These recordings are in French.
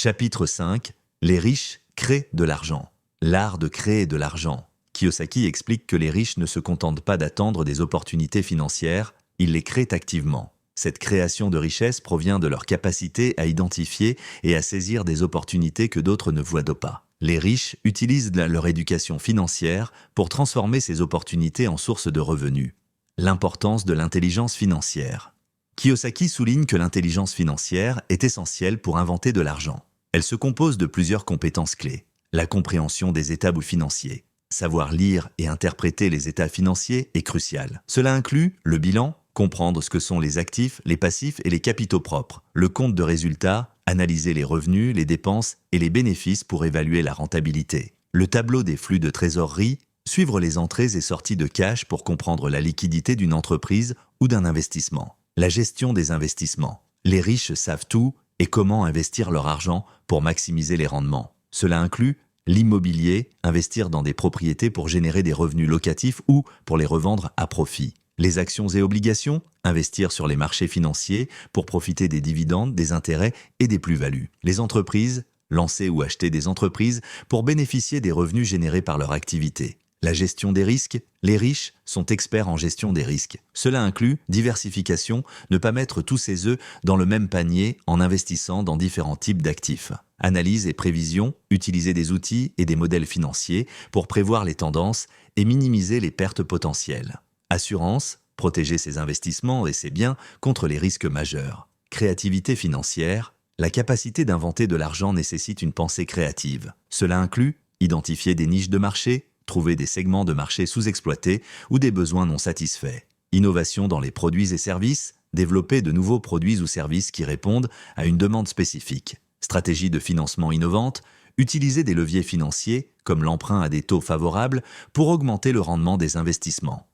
Chapitre 5. Les riches créent de l'argent. L'art de créer de l'argent. Kiyosaki explique que les riches ne se contentent pas d'attendre des opportunités financières, ils les créent activement. Cette création de richesse provient de leur capacité à identifier et à saisir des opportunités que d'autres ne voient pas. Les riches utilisent leur éducation financière pour transformer ces opportunités en source de revenus. L'importance de l'intelligence financière. Kiyosaki souligne que l'intelligence financière est essentielle pour inventer de l'argent. Elle se compose de plusieurs compétences clés. La compréhension des états financiers. Savoir lire et interpréter les états financiers est crucial. Cela inclut le bilan, comprendre ce que sont les actifs, les passifs et les capitaux propres, le compte de résultats, analyser les revenus, les dépenses et les bénéfices pour évaluer la rentabilité. Le tableau des flux de trésorerie, suivre les entrées et sorties de cash pour comprendre la liquidité d'une entreprise ou d'un investissement. La gestion des investissements. Les riches savent tout et comment investir leur argent pour maximiser les rendements. Cela inclut l'immobilier, investir dans des propriétés pour générer des revenus locatifs ou pour les revendre à profit. Les actions et obligations, investir sur les marchés financiers pour profiter des dividendes, des intérêts et des plus-values. Les entreprises, lancer ou acheter des entreprises pour bénéficier des revenus générés par leur activité. La gestion des risques, les riches sont experts en gestion des risques. Cela inclut diversification, ne pas mettre tous ses œufs dans le même panier en investissant dans différents types d'actifs. Analyse et prévision, utiliser des outils et des modèles financiers pour prévoir les tendances et minimiser les pertes potentielles. Assurance, protéger ses investissements et ses biens contre les risques majeurs. Créativité financière, la capacité d'inventer de l'argent nécessite une pensée créative. Cela inclut identifier des niches de marché, trouver des segments de marché sous-exploités ou des besoins non satisfaits. Innovation dans les produits et services, développer de nouveaux produits ou services qui répondent à une demande spécifique. Stratégie de financement innovante, utiliser des leviers financiers, comme l'emprunt à des taux favorables, pour augmenter le rendement des investissements.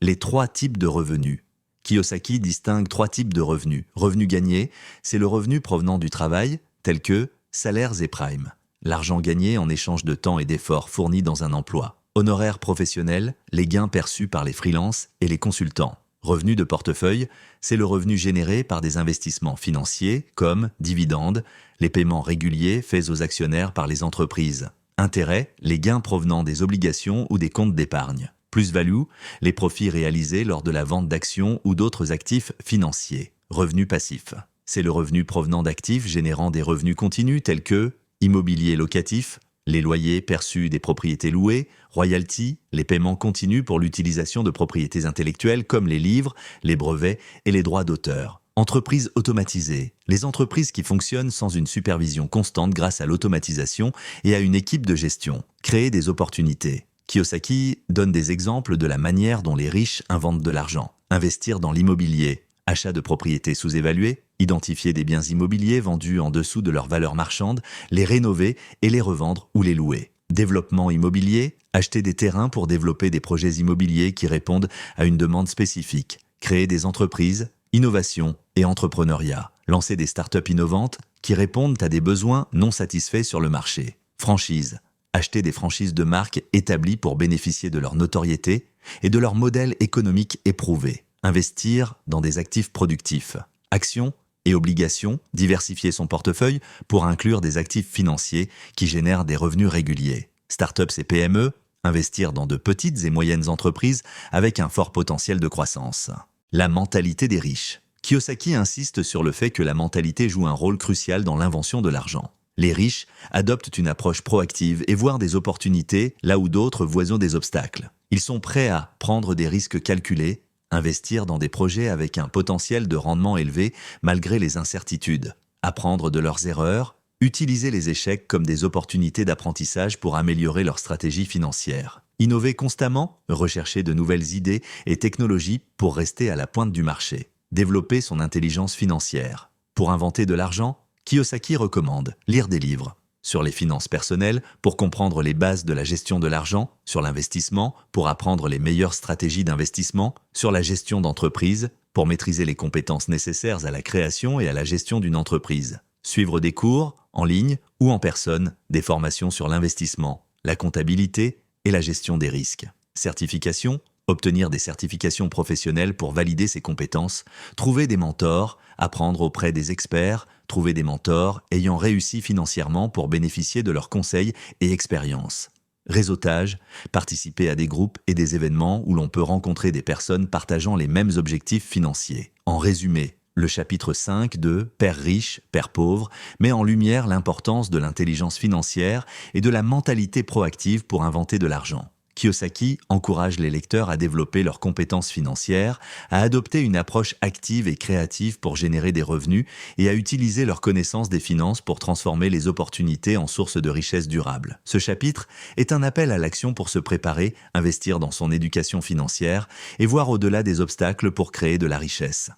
Les 3 types de revenus. Kiyosaki distingue 3 types de revenus. Revenu gagné, c'est le revenu provenant du travail, tel que salaires et primes. L'argent gagné en échange de temps et d'efforts fournis dans un emploi. Honoraires professionnels, les gains perçus par les freelances et les consultants. Revenu de portefeuille, c'est le revenu généré par des investissements financiers comme dividendes, les paiements réguliers faits aux actionnaires par les entreprises. Intérêts, les gains provenant des obligations ou des comptes d'épargne. Plus-value, les profits réalisés lors de la vente d'actions ou d'autres actifs financiers. Revenu passif, c'est le revenu provenant d'actifs générant des revenus continus tels que immobilier locatif, les loyers perçus des propriétés louées, royalties, les paiements continus pour l'utilisation de propriétés intellectuelles comme les livres, les brevets et les droits d'auteur. Entreprises automatisées, les entreprises qui fonctionnent sans une supervision constante grâce à l'automatisation et à une équipe de gestion. Créer des opportunités. Kiyosaki donne des exemples de la manière dont les riches inventent de l'argent. Investir dans l'immobilier, achat de propriétés sous-évaluées, identifier des biens immobiliers vendus en dessous de leur valeur marchande, les rénover et les revendre ou les louer. Développement immobilier, acheter des terrains pour développer des projets immobiliers qui répondent à une demande spécifique. Créer des entreprises, innovation et entrepreneuriat. Lancer des startups innovantes qui répondent à des besoins non satisfaits sur le marché. Franchise. Acheter des franchises de marques établies pour bénéficier de leur notoriété et de leur modèle économique éprouvé. Investir dans des actifs productifs. Actions et obligations, diversifier son portefeuille pour inclure des actifs financiers qui génèrent des revenus réguliers. Startups et PME, investir dans de petites et moyennes entreprises avec un fort potentiel de croissance. La mentalité des riches. Kiyosaki insiste sur le fait que la mentalité joue un rôle crucial dans l'invention de l'argent. Les riches adoptent une approche proactive et voient des opportunités là où d'autres voient des obstacles. Ils sont prêts à prendre des risques calculés, investir dans des projets avec un potentiel de rendement élevé malgré les incertitudes, apprendre de leurs erreurs, utiliser les échecs comme des opportunités d'apprentissage pour améliorer leur stratégie financière. Innover constamment, rechercher de nouvelles idées et technologies pour rester à la pointe du marché. Développer son intelligence financière. Pour inventer de l'argent, Kiyosaki recommande lire des livres sur les finances personnelles pour comprendre les bases de la gestion de l'argent, sur l'investissement pour apprendre les meilleures stratégies d'investissement, sur la gestion d'entreprise pour maîtriser les compétences nécessaires à la création et à la gestion d'une entreprise. Suivre des cours, en ligne ou en personne, des formations sur l'investissement, la comptabilité et la gestion des risques. Certification, obtenir des certifications professionnelles pour valider ses compétences, trouver des mentors, apprendre auprès des experts, trouver des mentors ayant réussi financièrement pour bénéficier de leurs conseils et expériences. Réseautage, participer à des groupes et des événements où l'on peut rencontrer des personnes partageant les mêmes objectifs financiers. En résumé, le chapitre 5 de Père riche, Père pauvre met en lumière l'importance de l'intelligence financière et de la mentalité proactive pour inventer de l'argent. Kiyosaki encourage les lecteurs à développer leurs compétences financières, à adopter une approche active et créative pour générer des revenus et à utiliser leurs connaissances des finances pour transformer les opportunités en sources de richesse durable. Ce chapitre est un appel à l'action pour se préparer, investir dans son éducation financière et voir au-delà des obstacles pour créer de la richesse.